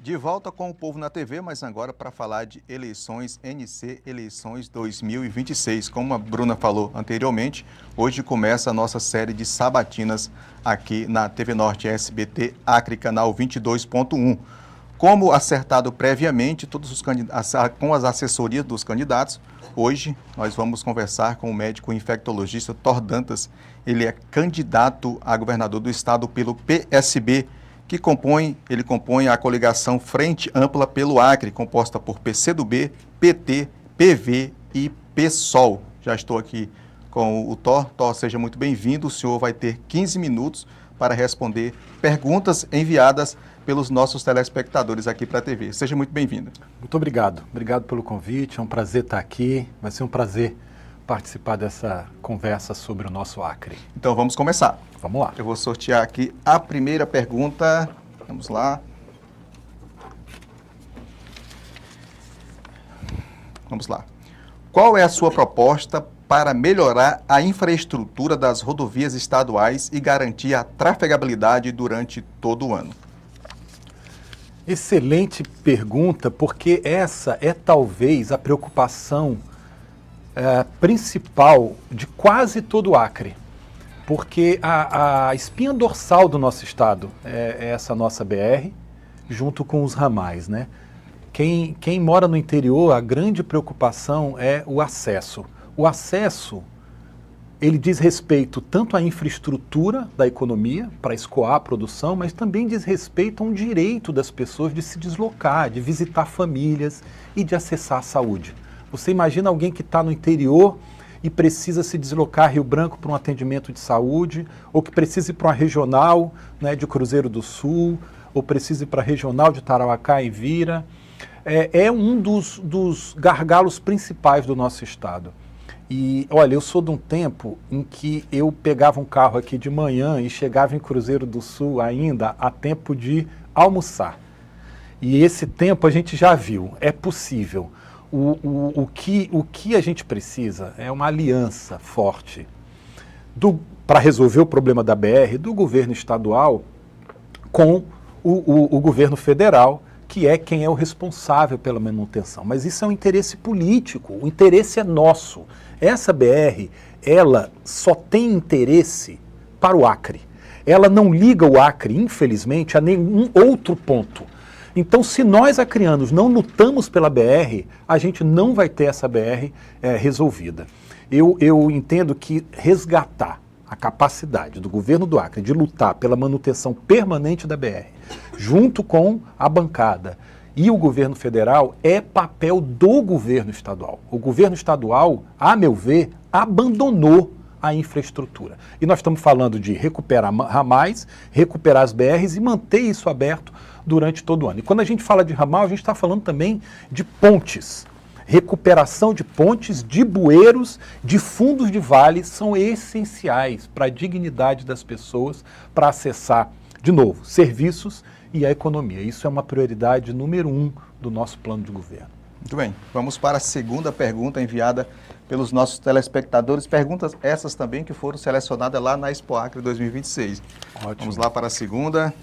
De volta com o Povo na TV, mas agora para falar de eleições NC, eleições 2026. Como a Bruna falou anteriormente, hoje começa a nossa série de sabatinas aqui na TV Norte SBT Acre, canal 22.1. Como acertado previamente, todos os com as assessorias dos candidatos, hoje nós vamos conversar com o médico infectologista Thor Dantas. Ele é candidato a governador do estado pelo PSB, ele compõe a coligação Frente Ampla pelo Acre, composta por PCdoB, PT, PV e PSOL. Já estou aqui com o Thor. Thor, seja muito bem-vindo. O senhor vai ter 15 minutos para responder perguntas enviadas pelos nossos telespectadores aqui para a TV. Seja muito bem-vindo. Muito obrigado. Obrigado pelo convite. É um prazer estar aqui. Vai ser um prazer participar dessa conversa sobre o nosso Acre. Então vamos começar. Vamos lá. Eu vou sortear aqui a primeira pergunta. Vamos lá. Vamos lá. Qual é a sua proposta para melhorar a infraestrutura das rodovias estaduais e garantir a trafegabilidade durante todo o ano? Excelente pergunta, porque essa é talvez a preocupação principal de quase todo o Acre. Porque a espinha dorsal do nosso estado é essa nossa BR, junto com os ramais, né? Quem mora no interior, a grande preocupação é o acesso. O acesso, ele diz respeito tanto à infraestrutura da economia, para escoar a produção, mas também diz respeito a um direito das pessoas de se deslocar, de visitar famílias e de acessar a saúde. Você imagina alguém que está no interior e precisa se deslocar a Rio Branco para um atendimento de saúde, ou que precisa ir para uma regional, né, de Cruzeiro do Sul, ou precisa ir para a regional de Tarauacá e Vira. É um dos gargalos principais do nosso estado. E, olha, eu sou de um tempo em que eu pegava um carro aqui de manhã e chegava em Cruzeiro do Sul ainda a tempo de almoçar. E esse tempo a gente já viu, é possível. O que a gente precisa é uma aliança forte para resolver o problema da BR do governo estadual com o governo federal, que é quem é o responsável pela manutenção. Mas isso é um interesse político, o interesse é nosso. Essa BR, ela só tem interesse para o Acre. Ela não liga o Acre, infelizmente, a nenhum outro ponto. Então, se nós acreanos não lutamos pela BR, a gente não vai ter essa BR resolvida. Eu entendo que resgatar a capacidade do governo do Acre de lutar pela manutenção permanente da BR, junto com a bancada e o governo federal, é papel do governo estadual. O governo estadual, a meu ver, abandonou a infraestrutura. E nós estamos falando de recuperar ramais, recuperar as BRs e manter isso aberto durante todo o ano. E quando a gente fala de ramal, a gente está falando também de pontes. Recuperação de pontes, de bueiros, de fundos de vale são essenciais para a dignidade das pessoas, para acessar, de novo, serviços e a economia. Isso é uma prioridade número 1 do nosso plano de governo. Muito bem, vamos para a segunda pergunta enviada pelos nossos telespectadores. Perguntas essas também que foram selecionadas lá na Expo Acre 2026. Ótimo. Vamos lá para a segunda.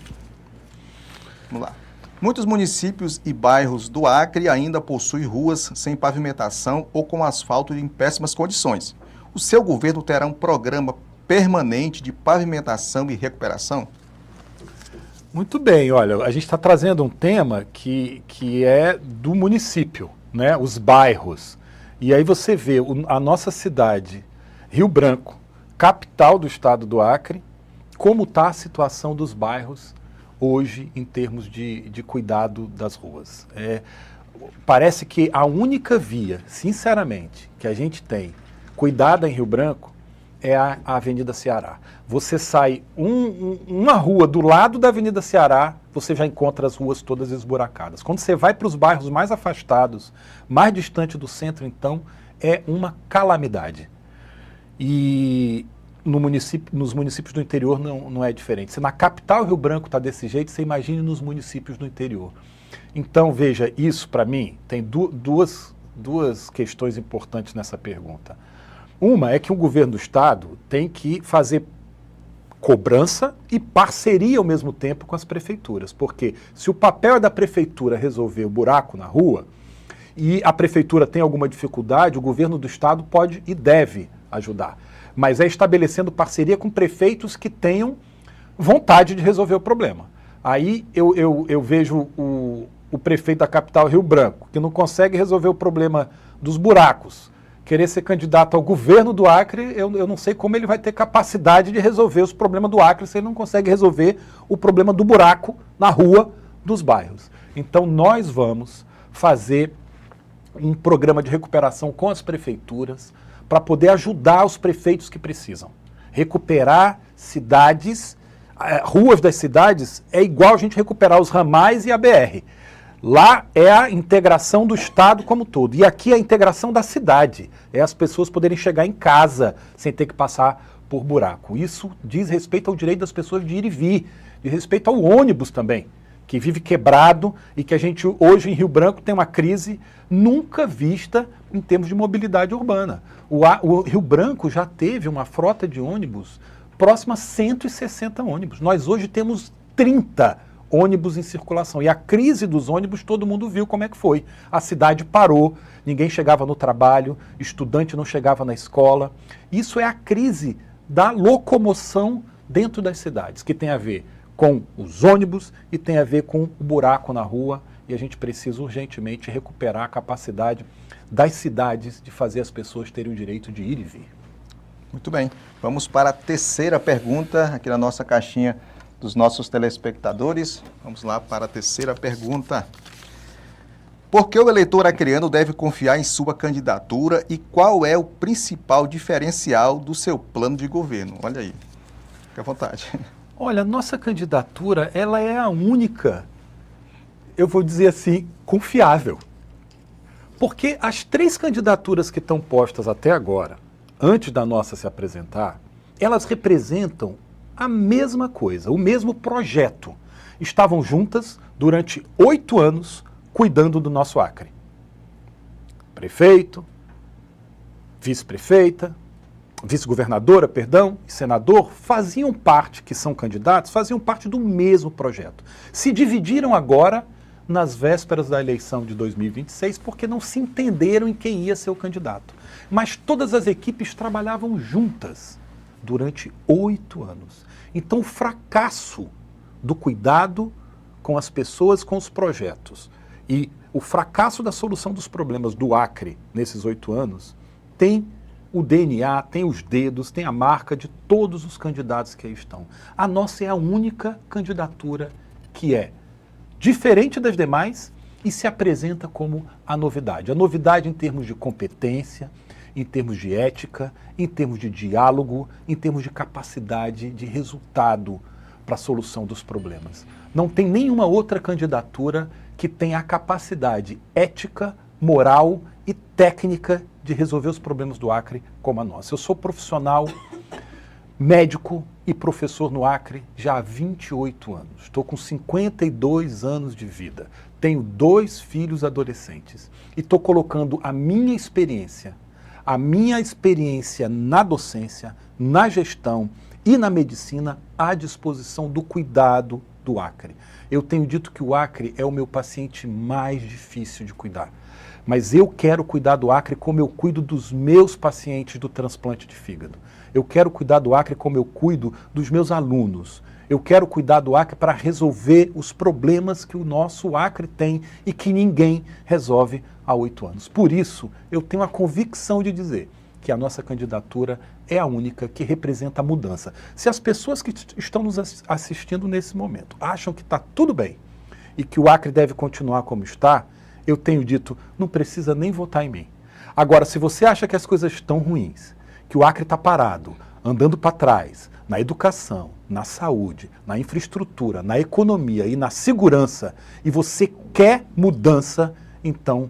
Vamos lá. Muitos municípios e bairros do Acre ainda possuem ruas sem pavimentação ou com asfalto em péssimas condições. O seu governo terá um programa permanente de pavimentação e recuperação? Muito bem, olha, a gente está trazendo um tema que é do município, né? Os bairros. E aí você vê a nossa cidade, Rio Branco, capital do estado do Acre, como está a situação dos bairros hoje em termos de cuidado das ruas. Parece que a única via, sinceramente, que a gente tem cuidada em Rio Branco é a Avenida Ceará. Você sai uma rua do lado da Avenida Ceará, você já encontra as ruas todas esburacadas. Quando você vai para os bairros mais afastados, mais distante do centro, então, é uma calamidade. E nos municípios do interior não é diferente. Se na capital Rio Branco está desse jeito, você imagine nos municípios do interior. Então, veja, isso para mim tem duas questões importantes nessa pergunta. Uma é que o governo do estado tem que fazer cobrança e parceria ao mesmo tempo com as prefeituras. Porque se o papel é da prefeitura resolver o buraco na rua e a prefeitura tem alguma dificuldade, o governo do estado pode e deve ajudar. Mas é estabelecendo parceria com prefeitos que tenham vontade de resolver o problema. Aí eu vejo o prefeito da capital, Rio Branco, que não consegue resolver o problema dos buracos, querer ser candidato ao governo do Acre, eu não sei como ele vai ter capacidade de resolver os problemas do Acre se ele não consegue resolver o problema do buraco na rua dos bairros. Então nós vamos fazer um programa de recuperação com as prefeituras para poder ajudar os prefeitos que precisam. Recuperar cidades, ruas das cidades é igual a gente recuperar os ramais e a BR. Lá é a integração do Estado como um todo. E aqui é a integração da cidade. É as pessoas poderem chegar em casa sem ter que passar por buraco. Isso diz respeito ao direito das pessoas de ir e vir. Diz respeito ao ônibus também, que vive quebrado e que a gente hoje em Rio Branco tem uma crise nunca vista em termos de mobilidade urbana. O Rio Branco já teve uma frota de ônibus próxima a 160 ônibus. Nós hoje temos 30 ônibus em circulação. E a crise dos ônibus, todo mundo viu como é que foi. A cidade parou, ninguém chegava no trabalho, estudante não chegava na escola. Isso é a crise da locomoção dentro das cidades, que tem a ver com os ônibus e tem a ver com o buraco na rua. E a gente precisa urgentemente recuperar a capacidade das cidades de fazer as pessoas terem o direito de ir e vir. Muito bem. Vamos para a terceira pergunta aqui na nossa caixinha dos nossos telespectadores. Vamos lá para a terceira pergunta. Por que o eleitor acreano deve confiar em sua candidatura e qual é o principal diferencial do seu plano de governo? Olha aí, fique à vontade. Olha, nossa candidatura, ela é a única, eu vou dizer assim, confiável. Porque as 3 candidaturas que estão postas até agora, antes da nossa se apresentar, elas representam a mesma coisa, o mesmo projeto. Estavam juntas durante 8 anos cuidando do nosso Acre. Prefeito, vice-prefeita, vice-governadora, perdão, e senador faziam parte, que são candidatos, faziam parte do mesmo projeto. Se dividiram agora nas vésperas da eleição de 2026 porque não se entenderam em quem ia ser o candidato. Mas todas as equipes trabalhavam juntas durante 8 anos. Então, o fracasso do cuidado com as pessoas, com os projetos, e o fracasso da solução dos problemas do Acre nesses 8 anos, tem o DNA, tem os dedos, tem a marca de todos os candidatos que aí estão. A nossa é a única candidatura que é diferente das demais e se apresenta como a novidade. A novidade em termos de competência, em termos de ética, em termos de diálogo, em termos de capacidade de resultado para a solução dos problemas. Não tem nenhuma outra candidatura que tenha a capacidade ética, moral e técnica de resolver os problemas do Acre como a nossa. Eu sou profissional, médico e professor no Acre já há 28 anos. Estou com 52 anos de vida. Tenho 2 filhos adolescentes e estou colocando a minha experiência na docência, na gestão e na medicina à disposição do cuidado do Acre. Eu tenho dito que o Acre é o meu paciente mais difícil de cuidar, mas eu quero cuidar do Acre como eu cuido dos meus pacientes do transplante de fígado. Eu quero cuidar do Acre como eu cuido dos meus alunos. Eu quero cuidar do Acre para resolver os problemas que o nosso Acre tem e que ninguém resolve há 8 anos. Por isso, eu tenho a convicção de dizer que a nossa candidatura é a única que representa a mudança. Se as pessoas que estão nos assistindo nesse momento acham que está tudo bem e que o Acre deve continuar como está, eu tenho dito, não precisa nem votar em mim. Agora, se você acha que as coisas estão ruins, que o Acre está parado, andando para trás, na educação, na saúde, na infraestrutura, na economia e na segurança, e você quer mudança, então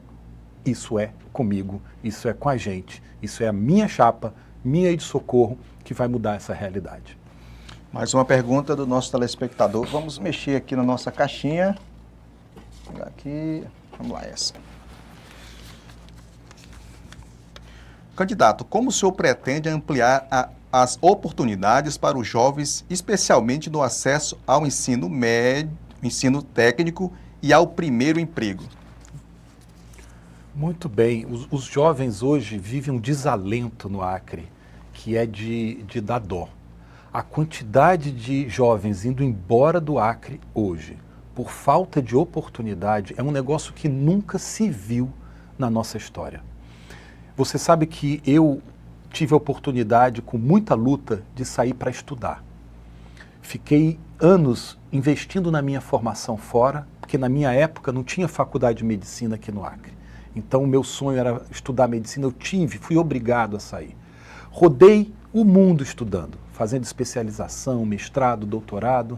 isso é comigo, isso é com a gente, isso é a minha chapa, minha e de Socorro, que vai mudar essa realidade. Mais uma pergunta do nosso telespectador. Vamos mexer aqui na nossa caixinha. Vou pegar aqui, vamos lá essa. Candidato, como o senhor pretende ampliar a as oportunidades para os jovens, especialmente no acesso ao ensino médio, ensino técnico e ao primeiro emprego? Muito bem. Os jovens hoje vivem um desalento no Acre, que é de dar dó. A quantidade de jovens indo embora do Acre hoje, por falta de oportunidade, é um negócio que nunca se viu na nossa história. Você sabe que eu tive a oportunidade, com muita luta, de sair para estudar. Fiquei anos investindo na minha formação fora, porque na minha época não tinha faculdade de medicina aqui no Acre. Então o meu sonho era estudar medicina, fui obrigado a sair. Rodei o mundo estudando, fazendo especialização, mestrado, doutorado,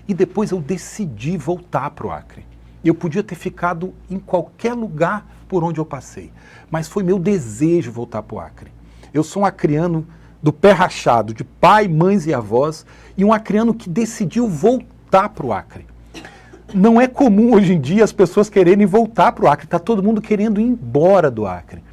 e depois eu decidi voltar para o Acre. Eu podia ter ficado em qualquer lugar por onde eu passei, mas foi meu desejo voltar para o Acre. Eu sou um acreano do pé rachado, de pai, mães e avós, e um acreano que decidiu voltar para o Acre. Não é comum hoje em dia as pessoas quererem voltar para o Acre, está todo mundo querendo ir embora do Acre.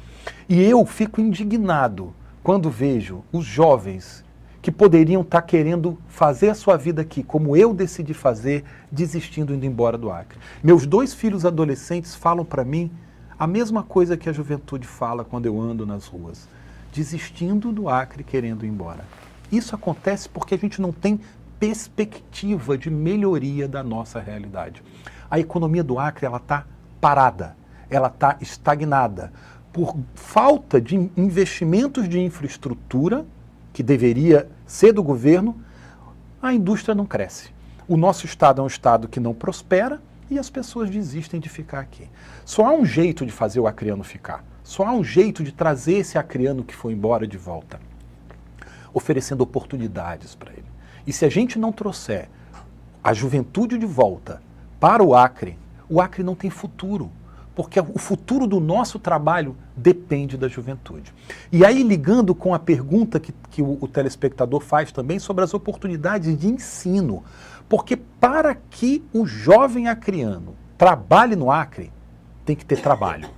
E eu fico indignado quando vejo os jovens que poderiam estar querendo fazer a sua vida aqui, como eu decidi fazer, desistindo, indo embora do Acre. Meus 2 filhos adolescentes falam para mim a mesma coisa que a juventude fala quando eu ando nas ruas, desistindo do Acre, querendo ir embora. Isso acontece porque a gente não tem perspectiva de melhoria da nossa realidade. A economia do Acre, ela está parada, ela está estagnada, por falta de investimentos de infraestrutura, que deveria ser do governo, a indústria não cresce. O nosso estado é um estado que não prospera e as pessoas desistem de ficar aqui. Só há um jeito de fazer o acreano ficar. Só há um jeito de trazer esse acreano que foi embora de volta, oferecendo oportunidades para ele. E se a gente não trouxer a juventude de volta para o Acre não tem futuro, porque o futuro do nosso trabalho depende da juventude. E aí, ligando com a pergunta que o telespectador faz também sobre as oportunidades de ensino, porque para que o jovem acreano trabalhe no Acre, tem que ter trabalho.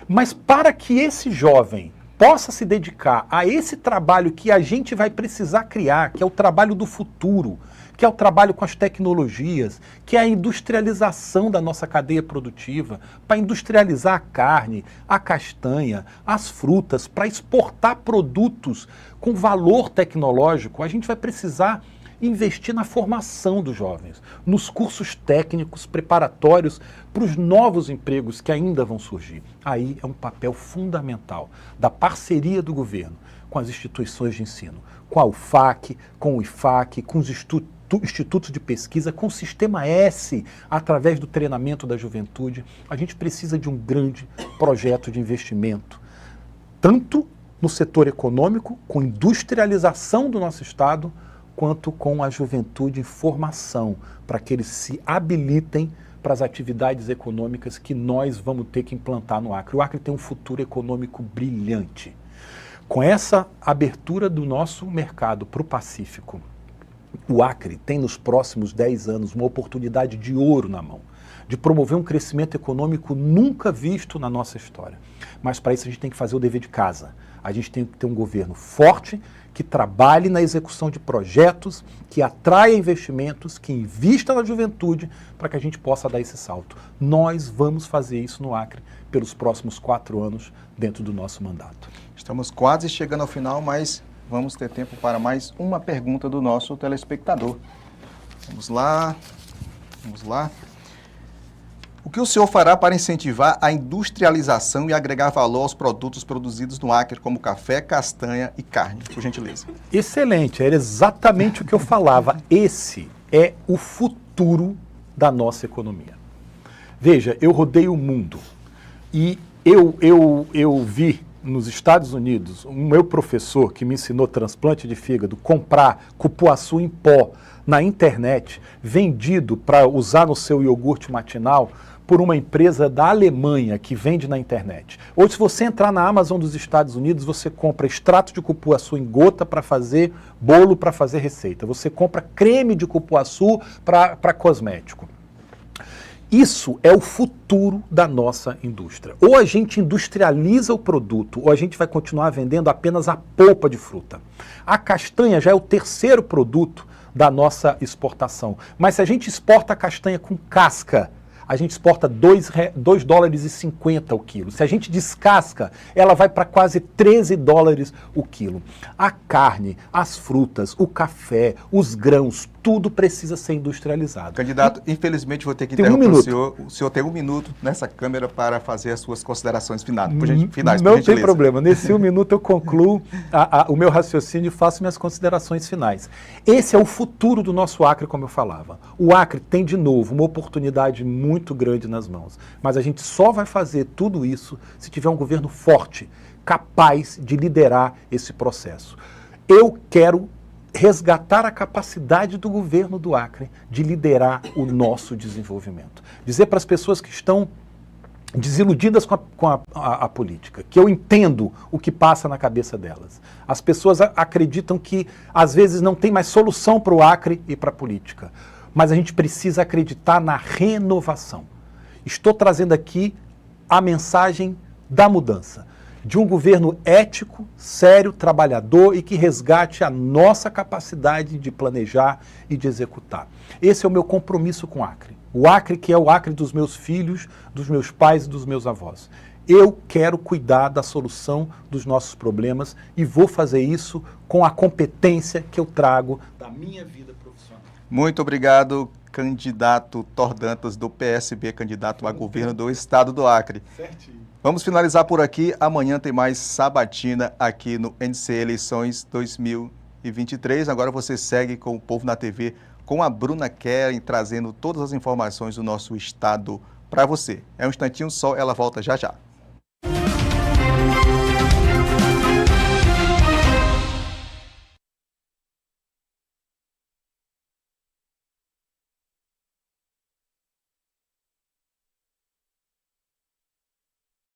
Mas para que esse jovem possa se dedicar a esse trabalho que a gente vai precisar criar, que é o trabalho do futuro, que é o trabalho com as tecnologias, que é a industrialização da nossa cadeia produtiva, para industrializar a carne, a castanha, as frutas, para exportar produtos com valor tecnológico, a gente vai precisar investir na formação dos jovens, nos cursos técnicos preparatórios para os novos empregos que ainda vão surgir. Aí é um papel fundamental da parceria do governo com as instituições de ensino, com a UFAC, com o IFAC, com os institutos de pesquisa, com o Sistema S, através do treinamento da juventude. A gente precisa de um grande projeto de investimento, tanto no setor econômico, com industrialização do nosso estado, quanto com a juventude em formação, para que eles se habilitem para as atividades econômicas que nós vamos ter que implantar no Acre. O Acre tem um futuro econômico brilhante. Com essa abertura do nosso mercado para o Pacífico, o Acre tem nos próximos 10 anos uma oportunidade de ouro na mão, de promover um crescimento econômico nunca visto na nossa história. Mas para isso a gente tem que fazer o dever de casa. A gente tem que ter um governo forte, que trabalhe na execução de projetos, que atraia investimentos, que invista na juventude, para que a gente possa dar esse salto. Nós vamos fazer isso no Acre pelos próximos 4 anos, dentro do nosso mandato. Estamos quase chegando ao final, mas vamos ter tempo para mais uma pergunta do nosso telespectador. Vamos lá. O que o senhor fará para incentivar a industrialização e agregar valor aos produtos produzidos no Acre, como café, castanha e carne? Por gentileza. Excelente, era exatamente o que eu falava. Esse é o futuro da nossa economia. Veja, eu rodei o mundo e eu vi nos Estados Unidos o meu professor que me ensinou transplante de fígado comprar cupuaçu em pó na internet, vendido para usar no seu iogurte matinal, por uma empresa da Alemanha que vende na internet. Hoje, se você entrar na Amazon dos Estados Unidos, você compra extrato de cupuaçu em gota para fazer bolo, para fazer receita. Você compra creme de cupuaçu para cosmético. Isso é o futuro da nossa indústria. Ou a gente industrializa o produto, ou a gente vai continuar vendendo apenas a polpa de fruta. A castanha já é o terceiro produto da nossa exportação. Mas se a gente exporta a castanha com casca, a gente exporta $2,50 o quilo. Se a gente descasca, ela vai para quase $13 o quilo. A carne, as frutas, o café, os grãos, tudo precisa ser industrializado. Candidato, infelizmente vou ter que Tem interromper um o minuto. senhor. O senhor tem 1 minuto nessa câmera para fazer as suas considerações finais. Não tem problema. Nesse 1 minuto eu concluo o meu raciocínio e faço minhas considerações finais. Esse é o futuro do nosso Acre, como eu falava. O Acre tem, de novo, uma oportunidade muito grande nas mãos. Mas a gente só vai fazer tudo isso se tiver um governo forte, capaz de liderar esse processo. Eu quero resgatar a capacidade do governo do Acre de liderar o nosso desenvolvimento. Dizer para as pessoas que estão desiludidas com a política, que eu entendo o que passa na cabeça delas. As pessoas acreditam que, às vezes, não tem mais solução para o Acre e para a política. Mas a gente precisa acreditar na renovação. Estou trazendo aqui a mensagem da mudança, de um governo ético, sério, trabalhador e que resgate a nossa capacidade de planejar e de executar. Esse é o meu compromisso com o Acre. O Acre que é o Acre dos meus filhos, dos meus pais e dos meus avós. Eu quero cuidar da solução dos nossos problemas e vou fazer isso com a competência que eu trago da minha vida profissional. Muito obrigado, candidato Tordantas do PSB, candidato a governo do estado do Acre. Certinho. Vamos finalizar por aqui. Amanhã tem mais sabatina aqui no NC Eleições 2023. Agora você segue com o Povo na TV, com a Bruna Keren, trazendo todas as informações do nosso estado para você. É um instantinho só, ela volta já já.